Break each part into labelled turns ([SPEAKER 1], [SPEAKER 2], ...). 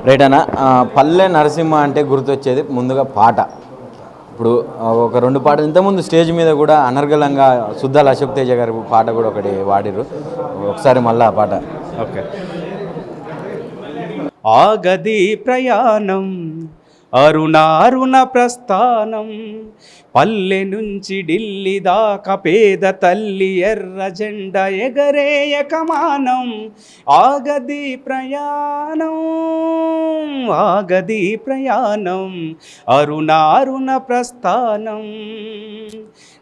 [SPEAKER 1] Right అన్న. పల్లె నరసింహ అంటే గుర్తొచ్చేది ముందుగా పాట. ఇప్పుడు ఒక 2 పాటలు ఇంతకుముందు స్టేజ్ మీద కూడా అనర్గళంగా సుద్దాల అశోక్ తేజ గారి పాట కూడా ఒకటి వాడిరు. ఒకసారి మళ్ళీ ఆ పాట.
[SPEAKER 2] ఓకే. ఆగది ప్రయాణం అరుణ ప్రస్థానం, పల్లె నుంచి ఢిల్లీ దాకా పేద తల్లి ఎర్ర జెండ ఎగరేయ కమానం. ఆగది ప్రయాణం అరుణ ప్రస్థానం.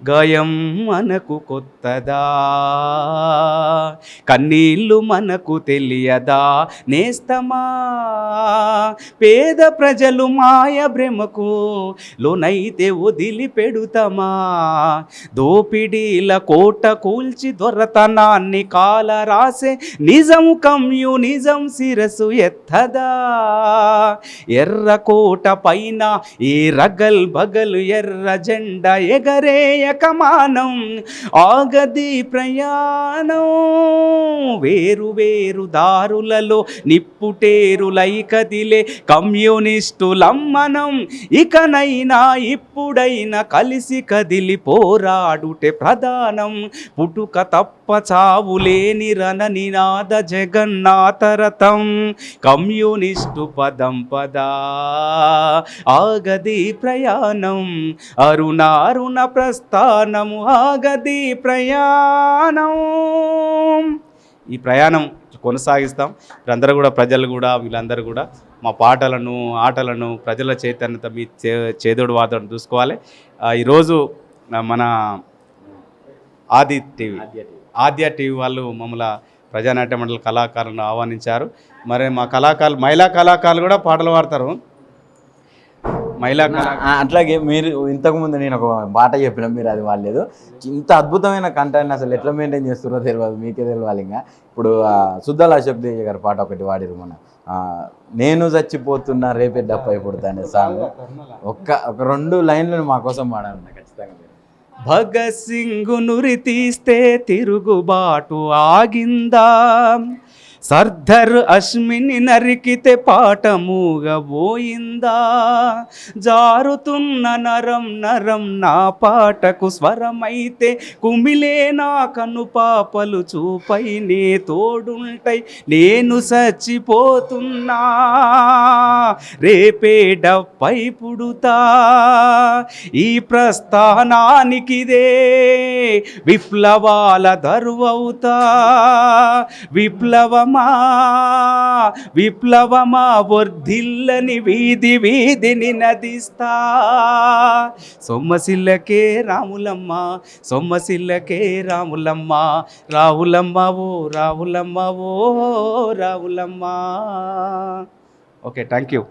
[SPEAKER 2] గాయం మనకు కొత్తదా, కన్నీళ్ళు మనకు తెలియదా నేస్తమా. పేద ప్రజలు మాయ భ్రమకు లోనైతే వదిలిపెడుతమా. దోపిడీల కోట కూల్చి దొరతనాన్ని కాల రాసే నిజం కమ్యూనిజం శిరసు ఎత్తదా. ఎర్ర కోట పైన ఏ రగల్ బగల్ ఎర్ర జెండా ఎగరేయ కమానం. ఆగది ప్రయాణం వేరు వేరు దారులలో నిప్పుటేరులై కదిలే కమ్యూనిస్టులమ్మనం. ఇకనైనా ఇప్పుడైనా కలిసి కదిలి పోరాడుటే ప్రధానం. పుట్టుక తప్ప చావులేని రణ నినాద జగన్నాథరథం. కమ్యూనిస్టు పదం పదా ఆగది ప్రయాణం అరుణ ప్రస్థానము. ఆగది ప్రయాణం. ఈ ప్రయాణం కొనసాగిస్తాం. వీళ్ళందరూ కూడా ప్రజలు కూడా వీళ్ళందరూ కూడా మా పాటలను ఆటలను ప్రజల చైతన్యత మీ చేదోడు వాదోడు చూసుకోవాలి. ఈరోజు మన ఆద్య టీవీ వాళ్ళు మమ్మల్ని ప్రజానాట్య మండలి కళాకారులను ఆహ్వానించారు. మరి మా మహిళా కళాకారులు కూడా పాటలు పాడతారు.
[SPEAKER 1] అట్లాగే మీరు ఇంతకుముందు నేను ఒక పాట చెప్పిన, మీరు అది వాళ్ళలేదు. ఇంత అద్భుతమైన కంటెంట్ అసలు ఎట్లా మెయింటైన్ చేస్తున్నారో తెలియదు, మీకే తెలియాలి. ఇంకా ఇప్పుడు సుద్దాల అశోక్ తేజ గారి పాట ఒకటి వాడిరు మన నేను చచ్చిపోతున్నా రేపే డప్పై పుడతా అనే సాంగ్. ఒక 2 లైన్లను మా కోసం పాడాలన్న ఖచ్చితంగా.
[SPEAKER 2] భగత్ సింగ్ నురి తీస్తే తిరుగుబాటు ఆగిందా, సర్దార్ అశ్మిని నరికితే పాట మూగబోయిందా. జారుతున్న నరం నరం నా పాటకు స్వరమైతే కుమిలే నా కను పాపలు చూపై నే తోడుంటై నేను చచ్చిపోతున్నా రేపే డప్పై పుడుతా. ఈ ప్రస్థానానికిదే విప్లవాల దరువవుతా. విప్లవమా వర్ధిల్లని వీధి వీధిని నదిస్తా. సొమ్మసిల్లకే రాములమ్మ సొమ్మసిల్లకే రాములమ్మ, రావులమ్మ ఓ రావులమ్మ ఓ రావులమ్మ. Okay, thank you.